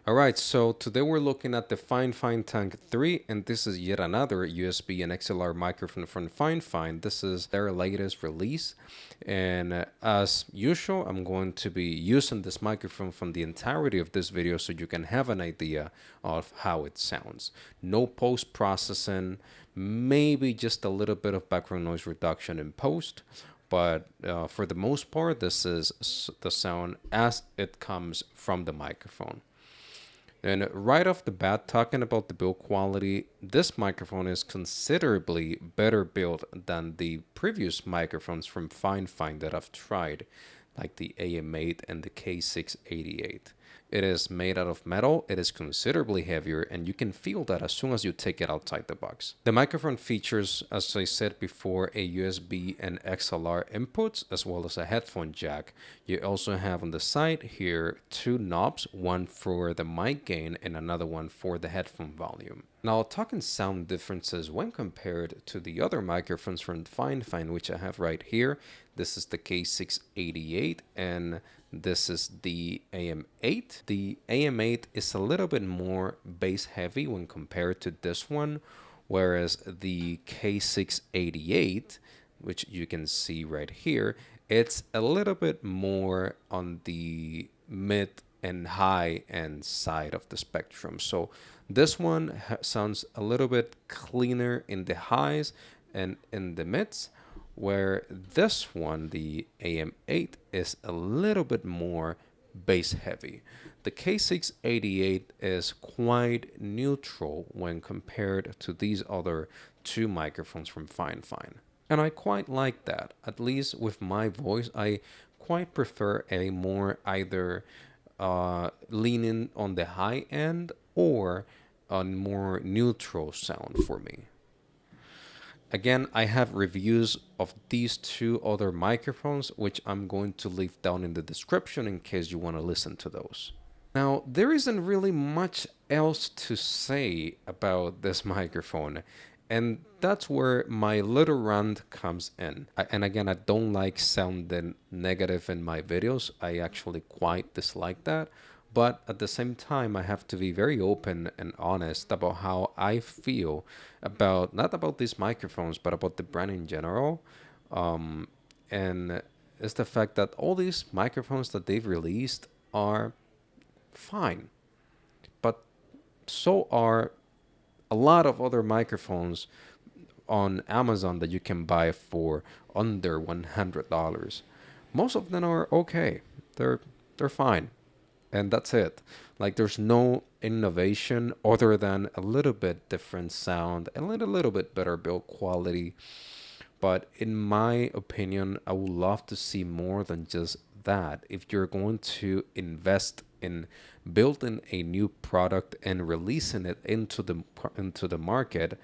All right, so today we're looking at the FIFINE Tank 3, and this is yet another USB and XLR microphone from FIFINE. This is their latest release, and as usual, I'm going to be using this microphone from the entirety of this video so you can have an idea of how it sounds. No post-processing, maybe just a little bit of background noise reduction in post, but for the most part, this is the sound as it comes from the microphone. And right off the bat, talking about the build quality, this microphone is considerably better built than the previous microphones from FIFINE that I've tried, like the AM8 and the K688. It is made out of metal, it is considerably heavier, and you can feel that as soon as you take it outside the box. The microphone features, as I said before, a USB and XLR inputs, as well as a headphone jack. You also have on the side here two knobs, one for the mic gain and another one for the headphone volume. Now, talking sound differences when compared to the other microphones from FIFINE, which I have right here. This is the K688 and this is the AM8. The AM8 is a little bit more bass heavy when compared to this one, whereas the K688, which you can see right here, it's a little bit more on the mid and high end side of the spectrum. So this one sounds a little bit cleaner in the highs and in the mids, where this one, the AM8, is a little bit more bass heavy. The K688 is quite neutral when compared to these other two microphones from FIFINE. And I quite like that. At least with my voice, I quite prefer a more either leaning on the high end or a more neutral sound for me. Again, I have reviews of these two other microphones, which I'm going to leave down in the description in case you want to listen to those. Now, there isn't really much else to say about this microphone, and that's where my little rant comes in. And again, I don't like sounding negative in my videos. I actually quite dislike that. But at the same time, I have to be very open and honest about how I feel about, not about these microphones, but about the brand in general. And it's the fact that all these microphones that they've released are fine, but so are a lot of other microphones on Amazon that you can buy for under $100. Most of them are okay. They're fine. And that's it. Like there's no innovation other than a little bit different sound and a little bit better build quality. But in my opinion, I would love to see more than just that. If you're going to invest in building a new product and releasing it into the market,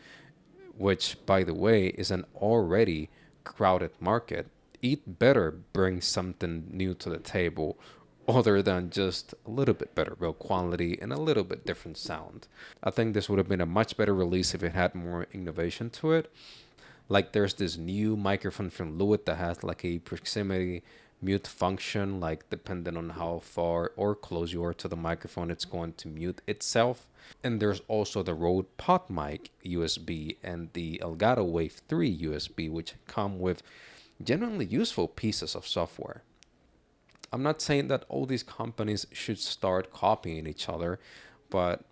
which by the way is an already crowded market, it better bring something new to the table other than just a little bit better build quality and a little bit different sound. I think this would have been a much better release if it had more innovation to it. Like there's this new microphone from Lewitt that has like a proximity mute function, like depending on how far or close you are to the microphone, it's going to mute itself. And there's also the Rode PodMic USB and the Elgato Wave 3 USB, which come with genuinely useful pieces of software. I'm not saying that all these companies should start copying each other, but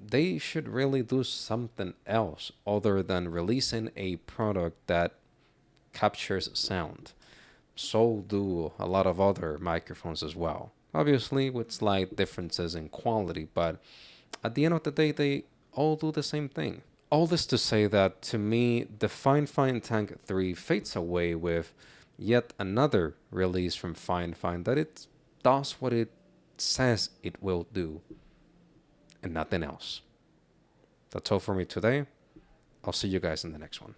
they should really do something else other than releasing a product that captures sound. So do a lot of other microphones as well. Obviously with slight differences in quality, but at the end of the day, they all do the same thing. All this to say that to me, the FIFINE Tank 3 fades away with yet another release from FIFINE that it does what it says it will do and nothing else. That's all for me today. I'll see you guys in the next one.